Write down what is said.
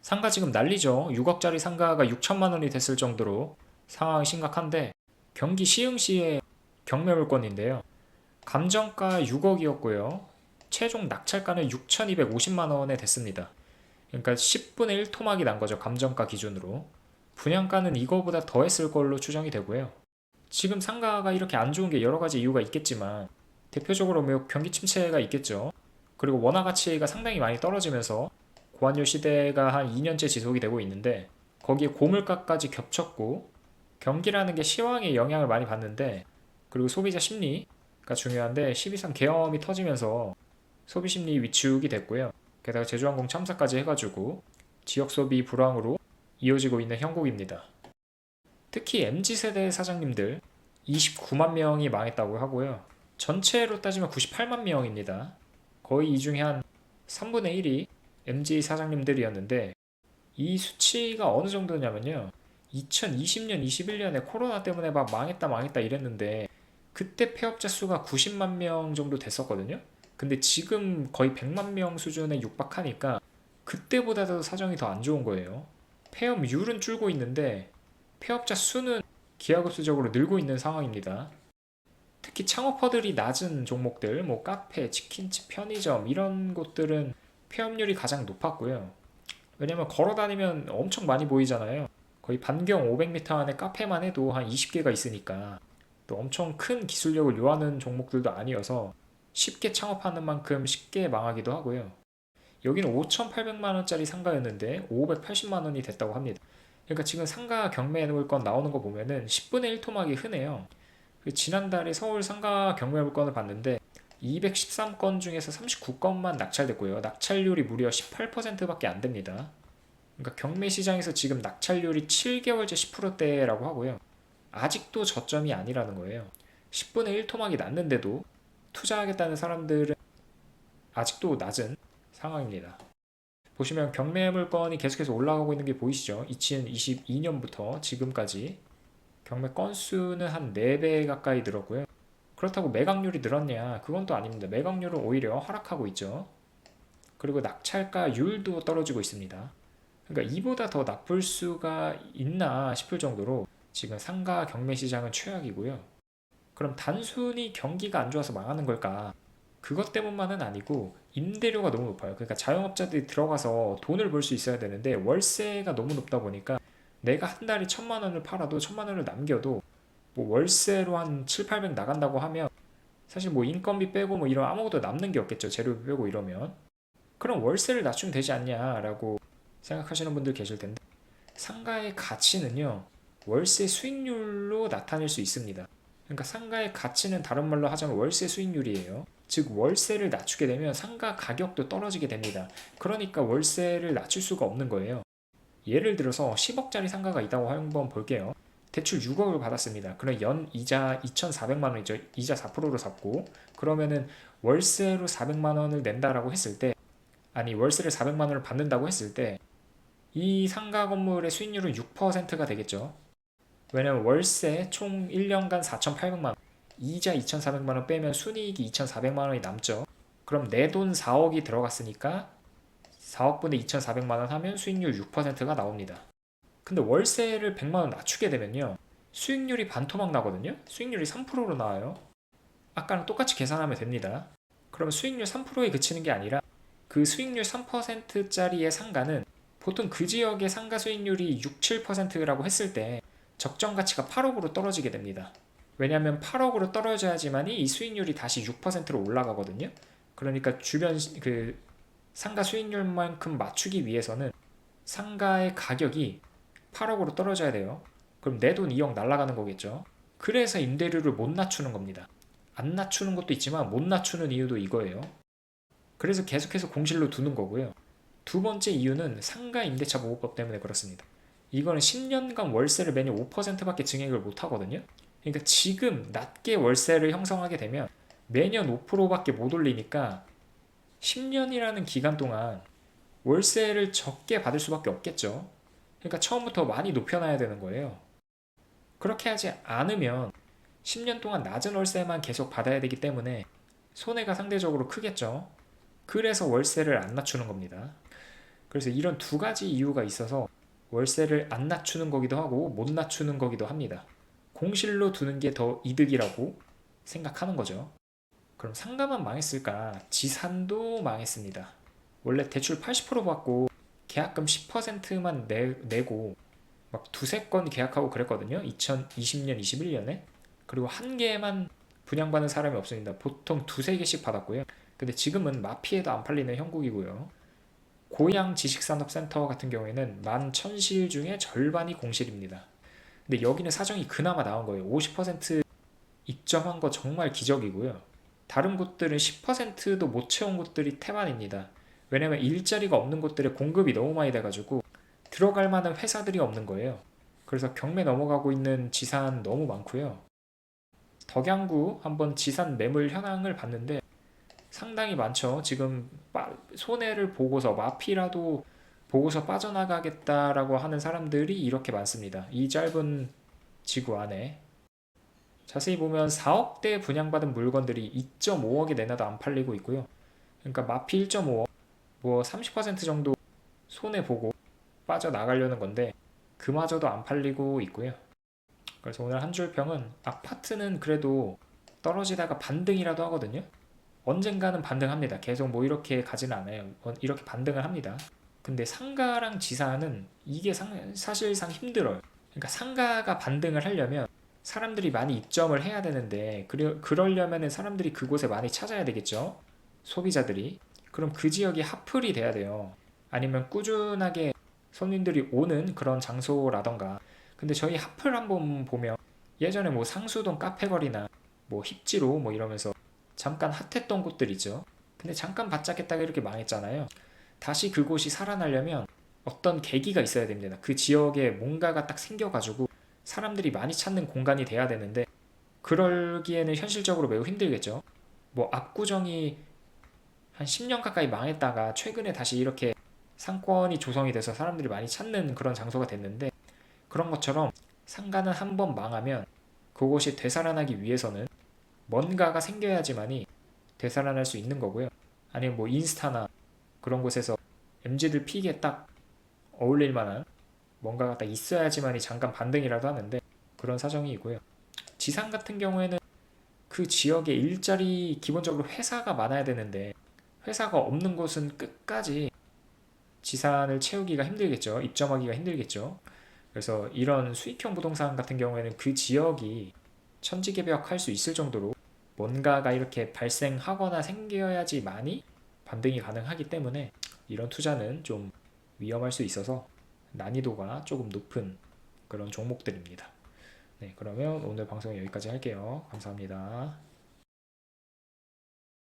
상가 지금 난리죠. 6억짜리 상가가 6천만 원이 됐을 정도로 상황이 심각한데, 경기 시흥시의 경매물건인데요. 감정가 6억이었고요. 최종 낙찰가는 6,250만 원에 됐습니다. 그러니까 10분의 1 토막이 난 거죠. 감정가 기준으로. 분양가는 이거보다 더 했을 걸로 추정이 되고요. 지금 상가가 이렇게 안 좋은 게 여러 가지 이유가 있겠지만, 대표적으로 뭐 경기 침체가 있겠죠. 그리고 원화 가치가 상당히 많이 떨어지면서 고환율 시대가 한 2년째 지속이 되고 있는데, 거기에 고물가까지 겹쳤고, 경기라는 게 시황에 영향을 많이 받는데, 그리고 소비자 심리가 중요한데 12.3 계엄이 터지면서 소비 심리 위축이 됐고요. 게다가 제주항공 참사까지 해가지고 지역 소비 불황으로 이어지고 있는 형국입니다. 특히 MZ세대 사장님들 29만 명이 망했다고 하고요. 전체로 따지면 98만 명입니다. 거의 이 중에 한 3분의 1이 MZ 사장님들이었는데, 이 수치가 어느 정도냐면요. 2020년, 21년에 코로나 때문에 막 망했다 망했다 이랬는데, 그때 폐업자 수가 90만 명 정도 됐었거든요. 근데 지금 거의 100만 명 수준에 육박하니까 그때보다도 사정이 더 안 좋은 거예요. 폐업률은 줄고 있는데 폐업자 수는 기하급수적으로 늘고 있는 상황입니다. 특히 창업퍼들이 낮은 종목들, 뭐 카페, 치킨집, 편의점 이런 곳들은 폐업률이 가장 높았고요. 왜냐면 걸어 다니면 엄청 많이 보이잖아요. 거의 반경 500m 안에 카페만 해도 한 20개가 있으니까, 또 엄청 큰 기술력을 요하는 종목들도 아니어서 쉽게 창업하는 만큼 쉽게 망하기도 하고요. 여기는 5,800만 원짜리 상가였는데 580만 원이 됐다고 합니다. 그러니까 지금 상가 경매 물건 나오는 거 보면은 10분의 1 토막이 흔해요. 지난달에 서울 상가 경매 물건을 봤는데 213건 중에서 39건만 낙찰됐고요. 낙찰률이 무려 18%밖에 안 됩니다. 그러니까 경매 시장에서 지금 낙찰률이 7개월째 10%대라고 하고요. 아직도 저점이 아니라는 거예요. 10분의 1 토막이 났는데도 투자하겠다는 사람들은 아직도 낮은 상황입니다. 보시면 경매 물건이 계속해서 올라가고 있는 게 보이시죠? 2022년부터 지금까지 경매 건수는 한 4배 가까이 늘었고요. 그렇다고 매각률이 늘었냐? 그건 또 아닙니다. 매각률은 오히려 하락하고 있죠. 그리고 낙찰가율도 떨어지고 있습니다. 그러니까 이보다 더 나쁠 수가 있나 싶을 정도로 지금 상가 경매 시장은 최악이고요. 그럼 단순히 경기가 안 좋아서 망하는 걸까? 그것 때문만은 아니고 임대료가 너무 높아요. 그러니까 자영업자들이 들어가서 돈을 벌 수 있어야 되는데 월세가 너무 높다 보니까 내가 한 달에 1,000만 원을 팔아도 1,000만 원을 남겨도 뭐 월세로 한 7, 800 나간다고 하면 사실 뭐 인건비 빼고 뭐 이런 아무것도 남는 게 없겠죠. 재료비 빼고 이러면. 그럼 월세를 낮추면 되지 않냐라고 생각하시는 분들 계실 텐데, 상가의 가치는요, 월세 수익률로 나타낼 수 있습니다. 그러니까 상가의 가치는 다른 말로 하자면 월세 수익률이에요. 즉 월세를 낮추게 되면 상가 가격도 떨어지게 됩니다. 그러니까 월세를 낮출 수가 없는 거예요. 예를 들어서 10억짜리 상가가 있다고 한번 볼게요. 대출 6억을 받았습니다. 그럼 연 이자 2,400만 원이죠. 이자 4%로 샀고, 그러면은 월세로 400만 원을 낸다라고 했을 때, 아니 월세를 400만 원을 받는다고 했을 때 이 상가 건물의 수익률은 6%가 되겠죠. 왜냐면 월세 총 1년간 4,800만 원, 이자 2,400만 원 빼면 순이익이 2,400만 원이 남죠. 그럼 내 돈 4억이 들어갔으니까 4억분의 2,400만 원 하면 수익률 6%가 나옵니다. 근데 월세를 100만 원 낮추게 되면요, 수익률이 반토막 나거든요. 수익률이 3%로 나와요. 아까랑 똑같이 계산하면 됩니다. 그럼 수익률 3%에 그치는 게 아니라 그 수익률 3%짜리의 상가는 보통 그 지역의 상가 수익률이 6, 7%라고 했을 때 적정 가치가 8억으로 떨어지게 됩니다. 왜냐하면 8억으로 떨어져야지만이 이 수익률이 다시 6%로 올라가거든요. 그러니까 주변 그 상가 수익률만큼 맞추기 위해서는 상가의 가격이 8억으로 떨어져야 돼요. 그럼 내 돈 2억 날라가는 거겠죠. 그래서 임대료를 못 낮추는 겁니다. 안 낮추는 것도 있지만 못 낮추는 이유도 이거예요. 그래서 계속해서 공실로 두는 거고요. 두 번째 이유는 상가 임대차 보호법 때문에 그렇습니다. 이거는 10년간 월세를 매년 5%밖에 증액을 못 하거든요. 그러니까 지금 낮게 월세를 형성하게 되면 매년 5%밖에 못 올리니까 10년이라는 기간 동안 월세를 적게 받을 수밖에 없겠죠. 그러니까 처음부터 많이 높여놔야 되는 거예요. 그렇게 하지 않으면 10년 동안 낮은 월세만 계속 받아야 되기 때문에 손해가 상대적으로 크겠죠. 그래서 월세를 안 낮추는 겁니다. 그래서 이런 두 가지 이유가 있어서 월세를 안 낮추는 거기도 하고 못 낮추는 거기도 합니다. 공실로 두는 게 더 이득이라고 생각하는 거죠. 그럼 상가만 망했을까? 지산도 망했습니다. 원래 대출 80% 받고 계약금 10%만 내고 막 두세 건 계약하고 그랬거든요. 2020년, 21년에. 그리고 한 개만 분양받는 사람이 없습니다. 보통 두세 개씩 받았고요. 근데 지금은 마피에도 안 팔리는 형국이고요. 고양 지식산업센터 같은 경우에는 11,000실 중에 절반이 공실입니다. 근데 여기는 사정이 그나마 나은 거예요. 50% 입점한 거 정말 기적이고요. 다른 곳들은 10%도 못 채운 곳들이 태반입니다. 왜냐면 일자리가 없는 곳들에 공급이 너무 많이 돼가지고 들어갈 만한 회사들이 없는 거예요. 그래서 경매 넘어가고 있는 지산 너무 많고요. 덕양구 한번 지산 매물 현황을 봤는데 상당히 많죠. 지금 손해를 보고서 마피라도 보고서 빠져나가겠다라고 하는 사람들이 이렇게 많습니다. 이 짧은 지구 안에. 자세히 보면 4억대 분양받은 물건들이 2.5억에 내놔도 안 팔리고 있고요. 그러니까 마피 1.5억, 뭐 30% 정도 손해보고 빠져나가려는 건데 그마저도 안 팔리고 있고요. 그래서 오늘 한 줄 평은 아파트는 그래도 떨어지다가 반등이라도 하거든요. 언젠가는 반등합니다. 계속 뭐 이렇게 가지는 않아요. 이렇게 반등을 합니다. 근데 상가랑 지사는 이게 사실상 힘들어요. 그러니까 상가가 반등을 하려면 사람들이 많이 입점을 해야 되는데 그러려면 사람들이 그곳에 많이 찾아야 되겠죠. 소비자들이. 그럼 그 지역이 핫플이 돼야 돼요. 아니면 꾸준하게 손님들이 오는 그런 장소라던가. 근데 저희 핫플 한번 보면 예전에 뭐 상수동 카페거리나 뭐 힙지로 뭐 이러면서 잠깐 핫했던 곳들 있죠. 근데 잠깐 바짝했다가 이렇게 망했잖아요. 다시 그곳이 살아나려면 어떤 계기가 있어야 됩니다. 그 지역에 뭔가가 딱 생겨가지고 사람들이 많이 찾는 공간이 돼야 되는데 그러기에는 현실적으로 매우 힘들겠죠. 뭐 압구정이 한 10년 가까이 망했다가 최근에 다시 이렇게 상권이 조성이 돼서 사람들이 많이 찾는 그런 장소가 됐는데 그런 것처럼 상가는 한번 망하면 그곳이 되살아나기 위해서는 뭔가가 생겨야지만이 되살아날 수 있는 거고요. 아니면 뭐 인스타나 그런 곳에서 MZ들 픽에 딱 어울릴 만한 뭔가가 딱 있어야지만이 잠깐 반등이라도 하는데 그런 사정이 있고요. 지상 같은 경우에는 그 지역에 일자리 기본적으로 회사가 많아야 되는데 회사가 없는 곳은 끝까지 지산을 채우기가 힘들겠죠. 입점하기가 힘들겠죠. 그래서 이런 수익형 부동산 같은 경우에는 그 지역이 천지개벽할 수 있을 정도로 뭔가가 이렇게 발생하거나 생겨야지만이 반등이 가능하기 때문에 이런 투자는 좀 위험할 수 있어서 난이도가 조금 높은 그런 종목들입니다. 네, 그러면 오늘 방송 여기까지 할게요. 감사합니다.